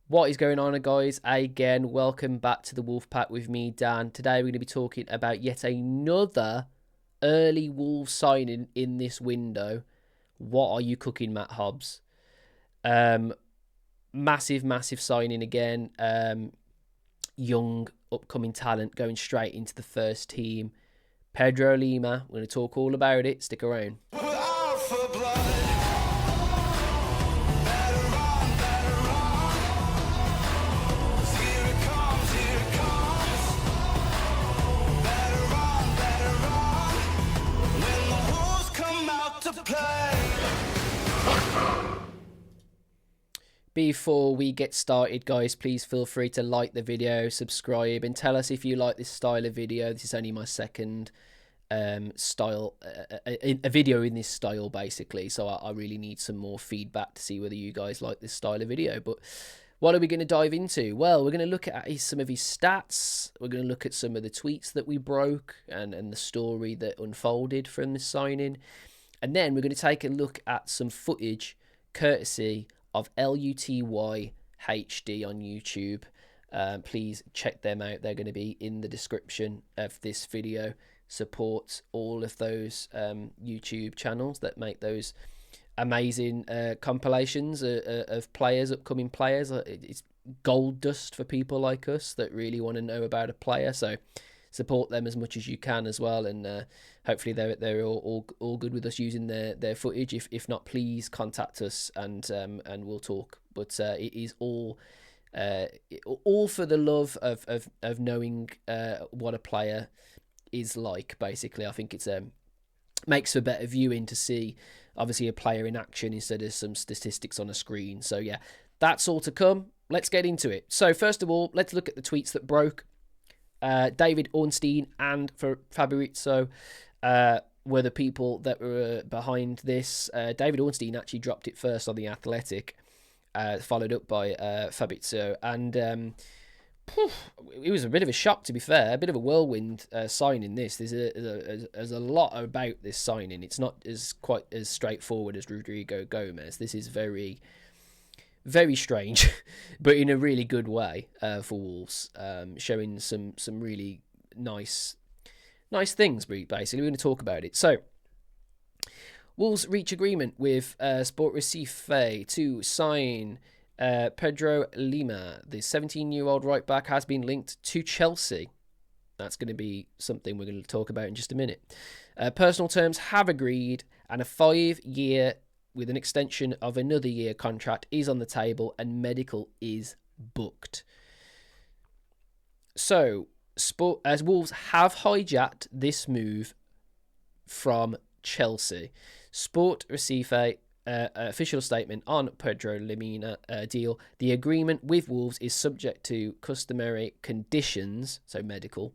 What is going on, guys? Again, welcome back to the Wolfpack with me, Dan. Today we're going to be talking about yet another early Wolves signing in this window. What are you cooking, Matt Hobbs? Massive signing again. Young, upcoming talent going straight into the first team. Pedro Lima. We're going to talk all about it. Stick around. Before we get started, guys, please feel free to like the video, subscribe, and tell us if you like this style of video. This is only my second style, a video in this style, basically. So I really need some more feedback to see whether you guys like this style of video. But what are we going to dive into? Well, we're going to look at some of his stats. We're going to look at some of the tweets that we broke and the story that unfolded from the signing. And then we're going to take a look at some footage courtesy of LUTYHD on YouTube. Please check them out. They're going to be in the description of this video. Support all of those YouTube channels that make those amazing compilations of players, upcoming players. It's gold dust for people like us that really want to know about a player. So support them as much as you can as well, and hopefully they're all good with us using their footage. If not, please contact us and we'll talk. But it is all for the love of knowing what a player is like. Basically, I think it's makes for better viewing to see obviously a player in action instead of some statistics on a screen. So yeah, that's all to come. Let's get into it. So first of all, let's look at the tweets that broke. David Ornstein and Fabrizio were the people that were behind this. David Ornstein actually dropped it first on The Athletic, followed up by Fabrizio. And it was a bit of a shock, to be fair, a bit of a whirlwind signing this. There's a lot about this signing. It's not quite as straightforward as Rodrigo Gomez. This is very strange, but in a really good way for Wolves, showing some really nice things. Basically, we're going to talk about it. So, Wolves reach agreement with Sport Recife to sign Pedro Lima. The 17-year-old right back has been linked to Chelsea. That's going to be something we're going to talk about in just a minute. Personal terms have agreed, and a 5-year with an extension of another year contract is on the table, and medical is booked. So, as Wolves have hijacked this move from Chelsea. Sport Recife official statement on Pedro Lima deal. The agreement with Wolves is subject to customary conditions, so medical.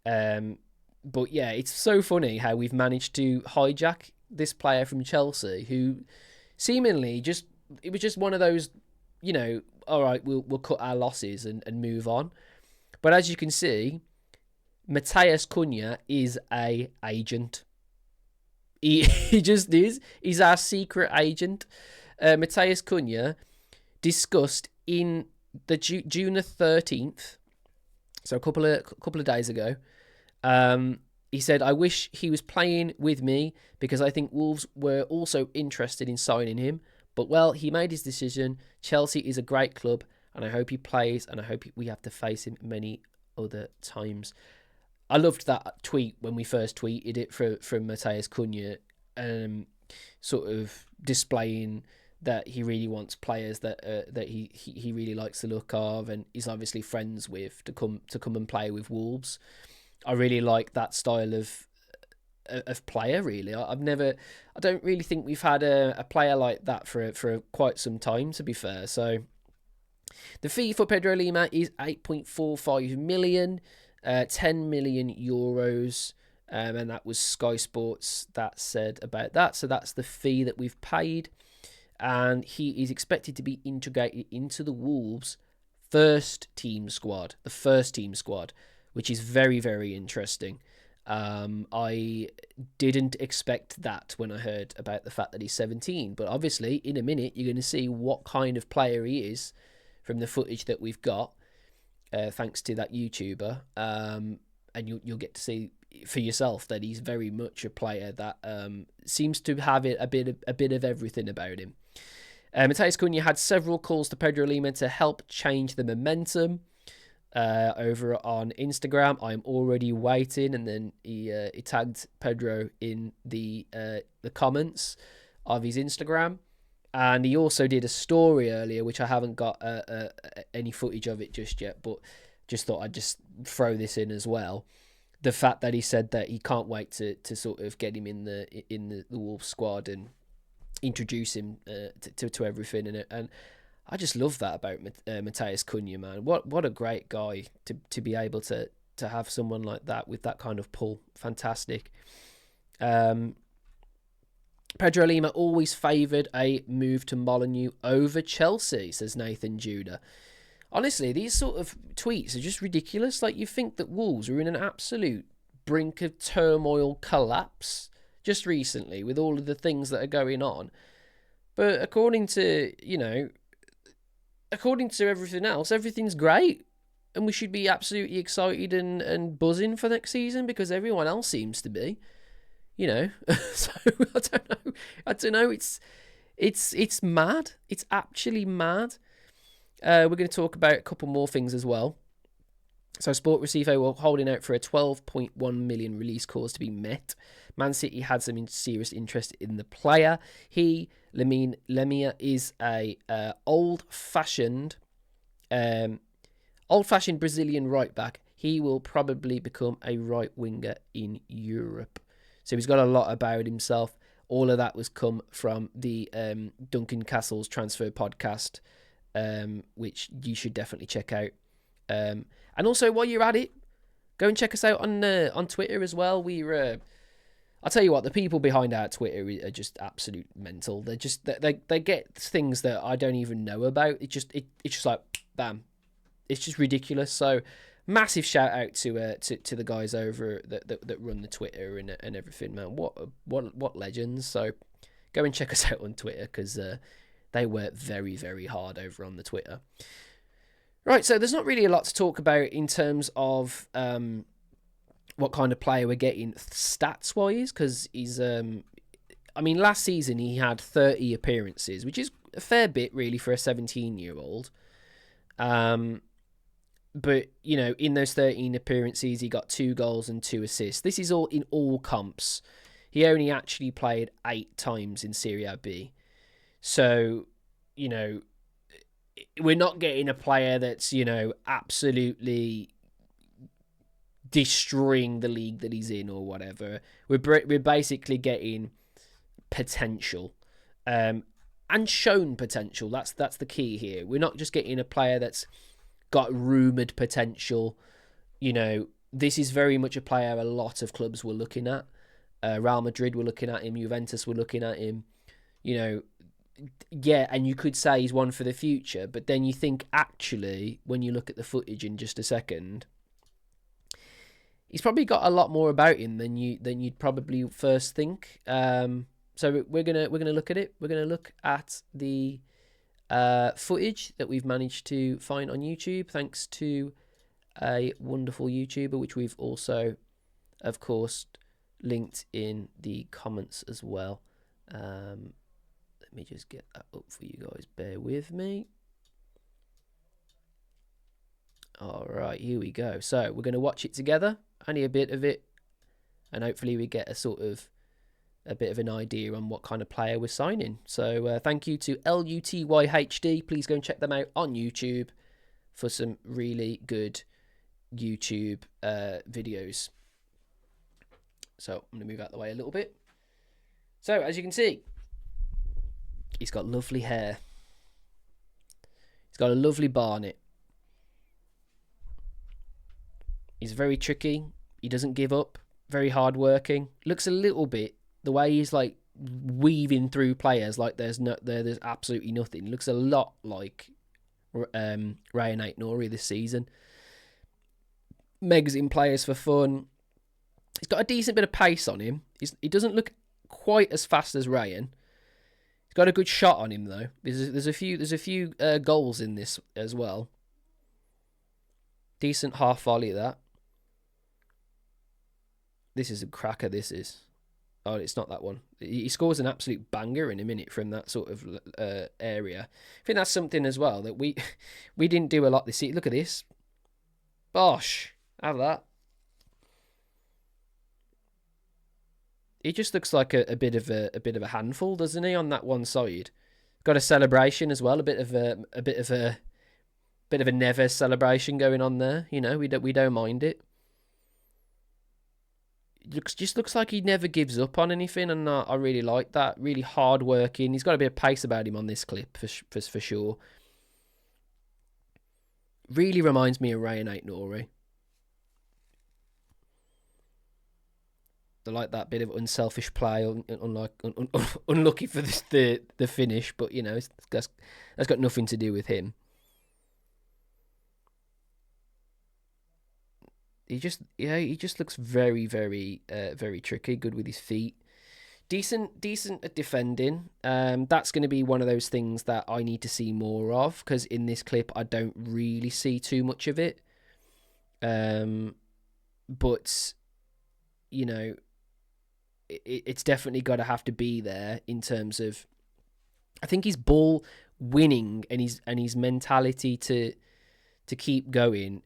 But yeah, it's so funny how we've managed to hijack this player from Chelsea, who seemingly it was just one of those, all right, we'll cut our losses and move on. But as you can see, Matheus Cunha is a agent. He just is. He's our secret agent. Matheus Cunha discussed in the June the 13th, so a couple of days ago. He said, "I wish he was playing with me because I think Wolves were also interested in signing him. But, well, he made his decision. Chelsea is a great club, and I hope he plays, and I hope we have to face him many other times." I loved that tweet when we first tweeted it from Matheus Cunha, sort of displaying that he really wants players that he really likes the look of and is obviously friends with to come and play with Wolves. I really like that style of player. Really, I don't really think we've had a player like that for quite some time, to be fair. So the fee for Pedro Lima is 8.45 million, 10 million euros, and that was Sky Sports that said about that. So that's the fee that we've paid, and he is expected to be integrated into the Wolves first team squad, which is very, very interesting. I didn't expect that when I heard about the fact that he's 17, but obviously in a minute you're going to see what kind of player he is from the footage that we've got, thanks to that YouTuber. And you'll get to see for yourself that he's very much a player that seems to have a bit of everything about him. Matheus Cunha had several calls to Pedro Lima to help change the momentum. Over on Instagram, I'm already waiting, and then he tagged Pedro in the comments of his Instagram, and he also did a story earlier, which I haven't got any footage of it just yet, but just thought I'd just throw this in as well. The fact that he said that he can't wait to sort of get him in the Wolves squad and introduce him to everything, and I just love that about Matheus Cunha, man. What a great guy to be able to have someone like that with that kind of pull. Fantastic. Pedro Lima always favoured a move to Molineux over Chelsea, says Nathan Judah. Honestly, these sort of tweets are just ridiculous. Like, you think that Wolves are in an absolute brink of turmoil collapse just recently with all of the things that are going on. But according to everything else, everything's great. And we should be absolutely excited and buzzing for next season because everyone else seems to be. So I don't know. It's mad. It's actually mad. We're going to talk about a couple more things as well. So Sport Recife were holding out for a 12.1 million release clause to be met. Man City had some serious interest in the player. Lemia is a old-fashioned Brazilian right back. He will probably become a right winger in Europe. So he's got a lot about himself. All of that was come from the Duncan Castles transfer podcast, which you should definitely check out. And also, while you're at it, go and check us out on Twitter as well. I'll tell you what, the people behind our Twitter are just absolute mental. They get things that I don't even know about. It's just like bam, it's just ridiculous. So massive shout out to the guys over that run the Twitter and everything, man. What legends. So go and check us out on Twitter because they work very, very hard over on the Twitter. Right, so there's not really a lot to talk about in terms of what kind of player we're getting stats-wise, because he's... last season he had 30 appearances, which is a fair bit, really, for a 17-year-old. But, in those 13 appearances, he got 2 goals and 2 assists. This is all in all comps. He only actually played 8 times in Serie B. So, we're not getting a player that's, absolutely destroying the league that he's in or whatever. We're basically getting potential and shown potential. That's the key here. We're not just getting a player that's got rumoured potential. This is very much a player a lot of clubs were looking at. Real Madrid were looking at him. Juventus were looking at him. Yeah, and you could say he's one for the future, but then you think, actually, when you look at the footage in just a second, he's probably got a lot more about him than you'd probably first think. So we're gonna look at it. We're gonna look at the footage that we've managed to find on YouTube, thanks to a wonderful YouTuber, which we've also, of course, linked in the comments as well. Let me just get that up for you guys. Bear with me. All right, here we go. So we're going to watch it together, only a bit of it, and hopefully we get a bit of an idea on what kind of player we're signing. So thank you to LUTYHD. Please go and check them out on YouTube for some really good YouTube videos. So I'm going to move out the way a little bit. So as you can see, he's got lovely hair. He's got a lovely barnet. He's very tricky. He doesn't give up. Very hard-working. Looks a little bit, the way he's like weaving through players like there's absolutely nothing. Looks a lot like Ryan Aït-Nouri this season. Megs in players for fun. He's got a decent bit of pace on him. He doesn't look quite as fast as Ryan. He's got a good shot on him though. There's a few goals in this as well. Decent half volley that. This is a cracker. This is. Oh, it's not that one. He scores an absolute banger in a minute from that sort of area. I think that's something as well that we didn't do a lot this season. Look at this. Bosh. Have that. He just looks like a bit of a handful, doesn't he? On that one side, got a celebration as well. A bit of a Neves celebration going on there. You know, we don't mind it. Just looks like he never gives up on anything, and I really like that. Really hard working. He's got a bit of pace about him on this clip for sure. Really reminds me of Ray and Aït-Nouri. I like that bit of unselfish play, unlucky for the finish, but you know that's got nothing to do with him. He just looks very very tricky. Good with his feet. Decent at defending. That's going to be one of those things that I need to see more of, because in this clip I don't really see too much of it. But you know, it's definitely got to have to be there in terms of, I think his ball winning and his mentality to keep going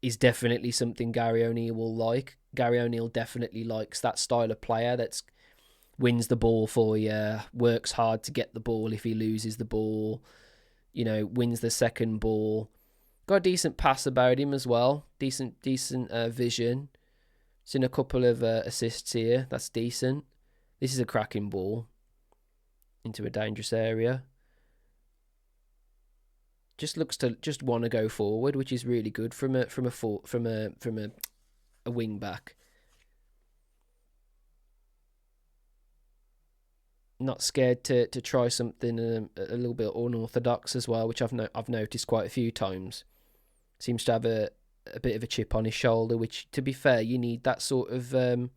is definitely something Gary O'Neill will like. Gary O'Neill definitely likes that style of player that wins the ball for you, works hard to get the ball if he loses the ball, you know, wins the second ball. Got a decent pass about him as well. Decent vision. Seen a couple of assists here. That's decent. This is a cracking ball into a dangerous area. Just looks to just want to go forward, which is really good from a wing back. Not scared to try something a little bit unorthodox as well, which I've noticed quite a few times. Seems to have a bit of a chip on his shoulder, which, to be fair, you need that sort of a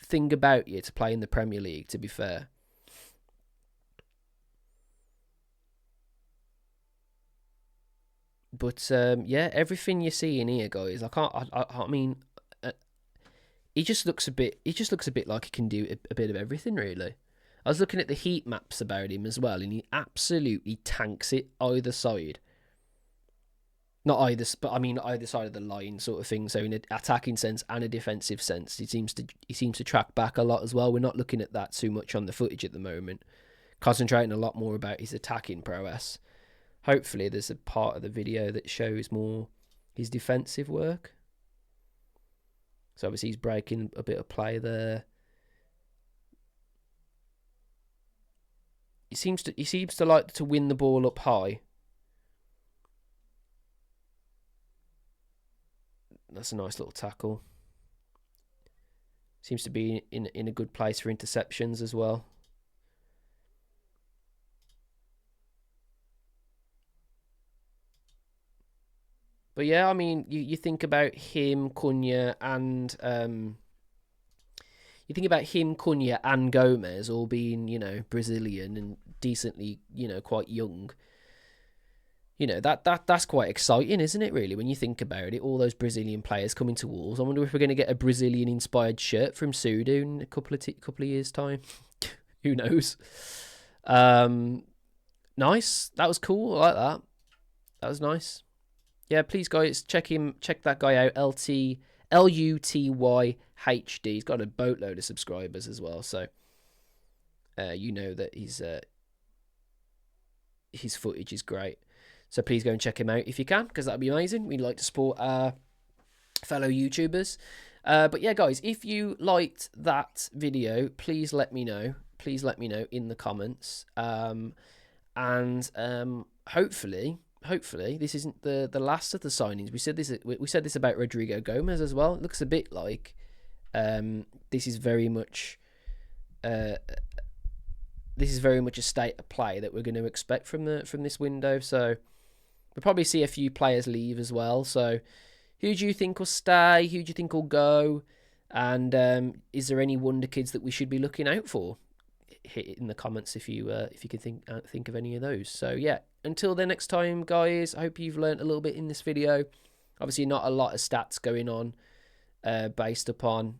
thing about you to play in the Premier League, to be fair. But yeah, everything you see in here, guys, I mean, he just looks a bit like he can do a bit of everything, really. I was looking at the heat maps about him as well, and he absolutely tanks it either side. Not either, but I mean either side of the line, sort of thing. So in an attacking sense and a defensive sense, he seems to track back a lot as well. We're not looking at that too much on the footage at the moment. Concentrating a lot more about his attacking prowess. Hopefully, there's a part of the video that shows more his defensive work. So obviously, he's breaking a bit of play there. He seems to like to win the ball up high. That's a nice little tackle. Seems to be in a good place for interceptions as well. But yeah, I mean, you think about him, Cunha, and Gomez all being, you know, Brazilian and decently, you know, quite young. You know, that's quite exciting, isn't it, really, when you think about it? All those Brazilian players coming to Wolves. I wonder if we're going to get a Brazilian-inspired shirt from Sudo in a couple of years' time. Who knows? Nice. That was cool. I like that. That was nice. Yeah, please, guys, check that guy out. LUTYHD. He's got a boatload of subscribers as well, so you know that his footage is great. So please go and check him out if you can, because that'd be amazing. We'd like to support our fellow YouTubers. But yeah, guys, if you liked that video, please let me know. Please let me know in the comments. And hopefully this isn't the last of the signings. We said this about Rodrigo Gomez as well. It looks a bit like this is very much a state of play that we're going to expect from this window. So we'll probably see a few players leave as well. So who do you think will stay? Who do you think will go? And is there any wonder kids that we should be looking out for? hit it in the comments if you can think of any of those. So yeah, until the next time, guys, I hope you've learned a little bit in this video. Obviously not a lot of stats going on based upon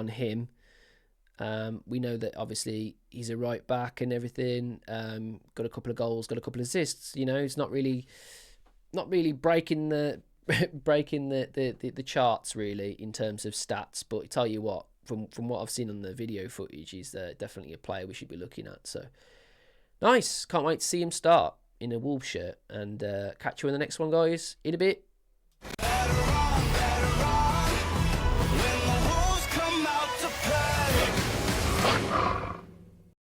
him. We know that obviously he's a right back and everything. Got a couple of goals, got a couple of assists. You know, he's not really breaking the the charts really in terms of stats. But I tell you what, from what I've seen on the video footage, he's definitely a player we should be looking at. So nice, can't wait to see him start in a Wolves shirt. And catch you in the next one, guys, in a bit.